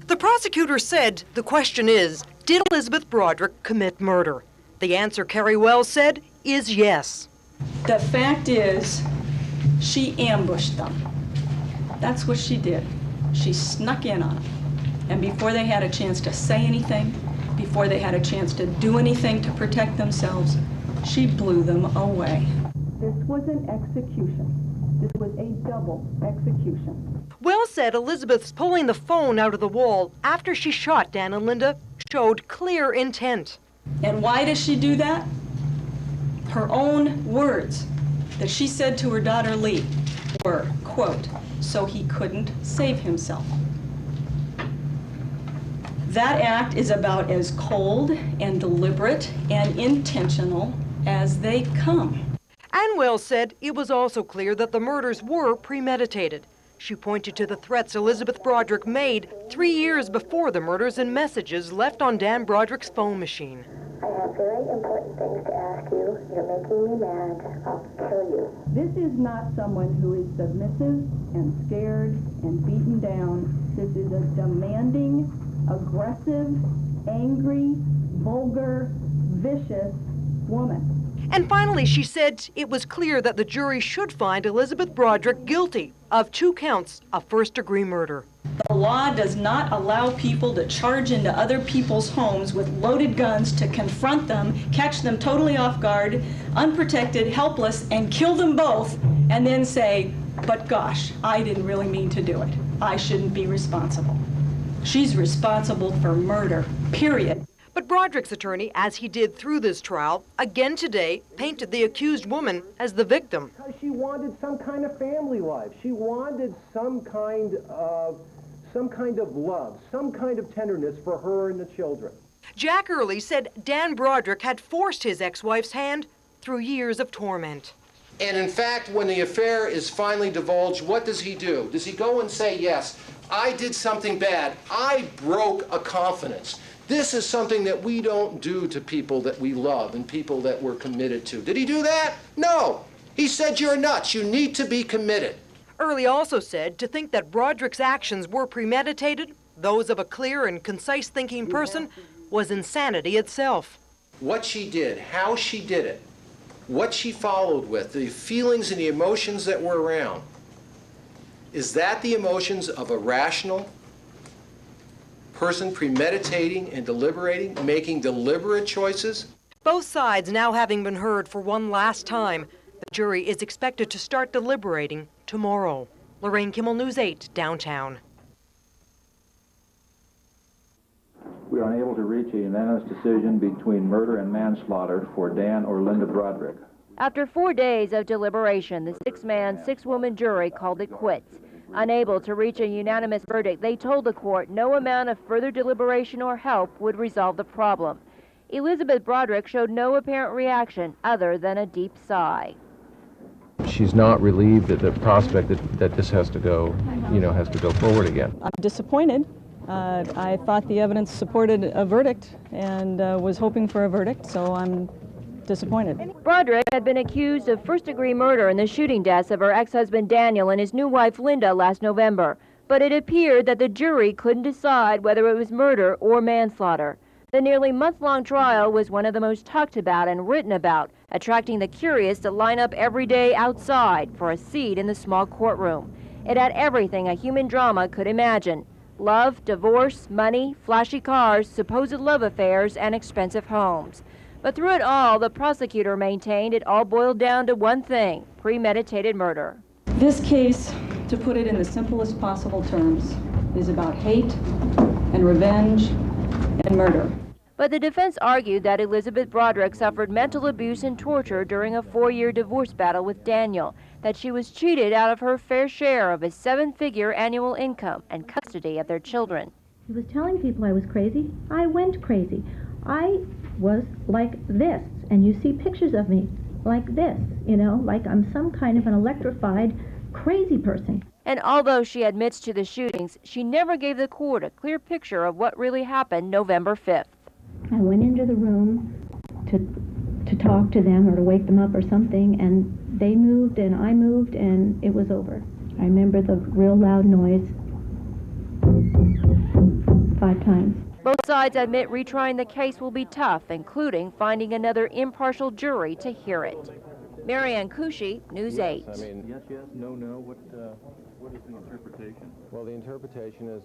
The prosecutor said the question is, did Elizabeth Broderick commit murder? The answer, Carrie Wells said, is yes. The fact is, she ambushed them. That's what she did. She snuck in on them. And before they had a chance to say anything, before they had a chance to do anything to protect themselves, she blew them away. This was an execution. This was a double execution. Wells said Elizabeth's pulling the phone out of the wall after she shot Dan and Linda showed clear intent. And why does she do that? Her own words that she said to her daughter Lee were, quote, so he couldn't save himself. That act is about as cold and deliberate and intentional as they come. And Wells said it was also clear that the murders were premeditated. She pointed to the threats Elizabeth Broderick made 3 years before the murders in messages left on Dan Broderick's phone machine. I have very important things to ask you. You're making me mad. I'll kill you. This is not someone who is submissive and scared and beaten down. This is a demanding, aggressive, angry, vulgar, vicious woman. And finally, she said it was clear that the jury should find Elizabeth Broderick guilty of 2 counts of first-degree murder. The law does not allow people to charge into other people's homes with loaded guns to confront them, catch them totally off guard, unprotected, helpless, and kill them both, and then say, but gosh, I didn't really mean to do it. I shouldn't be responsible. She's responsible for murder, period. But Broderick's attorney, as he did through this trial, again today painted the accused woman as the victim. Because she wanted some kind of family life. She wanted some kind of love, some kind of tenderness for her and the children. Jack Early said Dan Broderick had forced his ex-wife's hand through years of torment. And in fact, when the affair is finally divulged, what does he do? Does he go and say, yes, I did something bad. I broke a confidence. This is something that we don't do to people that we love and people that we're committed to. Did he do that? No. He said, you're nuts. You need to be committed. Early also said to think that Broderick's actions were premeditated, those of a clear and concise thinking person, was insanity itself. What she did, how she did it, what she followed with, the feelings and the emotions that were around, is that the emotions of a rational person premeditating and deliberating, making deliberate choices? Both sides now having been heard for one last time, the jury is expected to start deliberating tomorrow. Lorraine Kimmel, News 8, downtown. We are unable to reach a unanimous decision between murder and manslaughter for Dan or Linda Broderick. After 4 days of deliberation, the 6-man, 6-woman jury called it quits. Unable to reach a unanimous verdict, they told the court no amount of further deliberation or help would resolve the problem. Elizabeth Broderick showed no apparent reaction other than a deep sigh. She's not relieved at the prospect that this has to go forward again. I'm disappointed. I thought the evidence supported a verdict and was hoping for a verdict, so I'm disappointed. Broderick had been accused of first-degree murder in the shooting deaths of her ex-husband Daniel and his new wife Linda last November. But it appeared that the jury couldn't decide whether it was murder or manslaughter. The nearly month-long trial was one of the most talked about and written about, attracting the curious to line up every day outside for a seat in the small courtroom. It had everything a human drama could imagine: love, divorce, money, flashy cars, supposed love affairs, and expensive homes. But through it all, the prosecutor maintained it all boiled down to one thing: premeditated murder. This case, to put it in the simplest possible terms, is about hate and revenge and murder. But the defense argued that Elizabeth Broderick suffered mental abuse and torture during a 4-year divorce battle with Daniel, that she was cheated out of her fair share of his 7-figure annual income and custody of their children. He was telling people I was crazy. I went crazy. I was like this, and you see pictures of me like this, like I'm some kind of an electrified crazy person. And although she admits to the shootings, she never gave the court a clear picture of what really happened November 5th. I went into the room to talk to them or to wake them up or something, and they moved and I moved and it was over. I remember the real loud noise. time. Both sides admit retrying the case will be tough, including finding another impartial jury to hear it. Marianne Cushi, News 8. Yes, no, what is the interpretation? Well, the interpretation is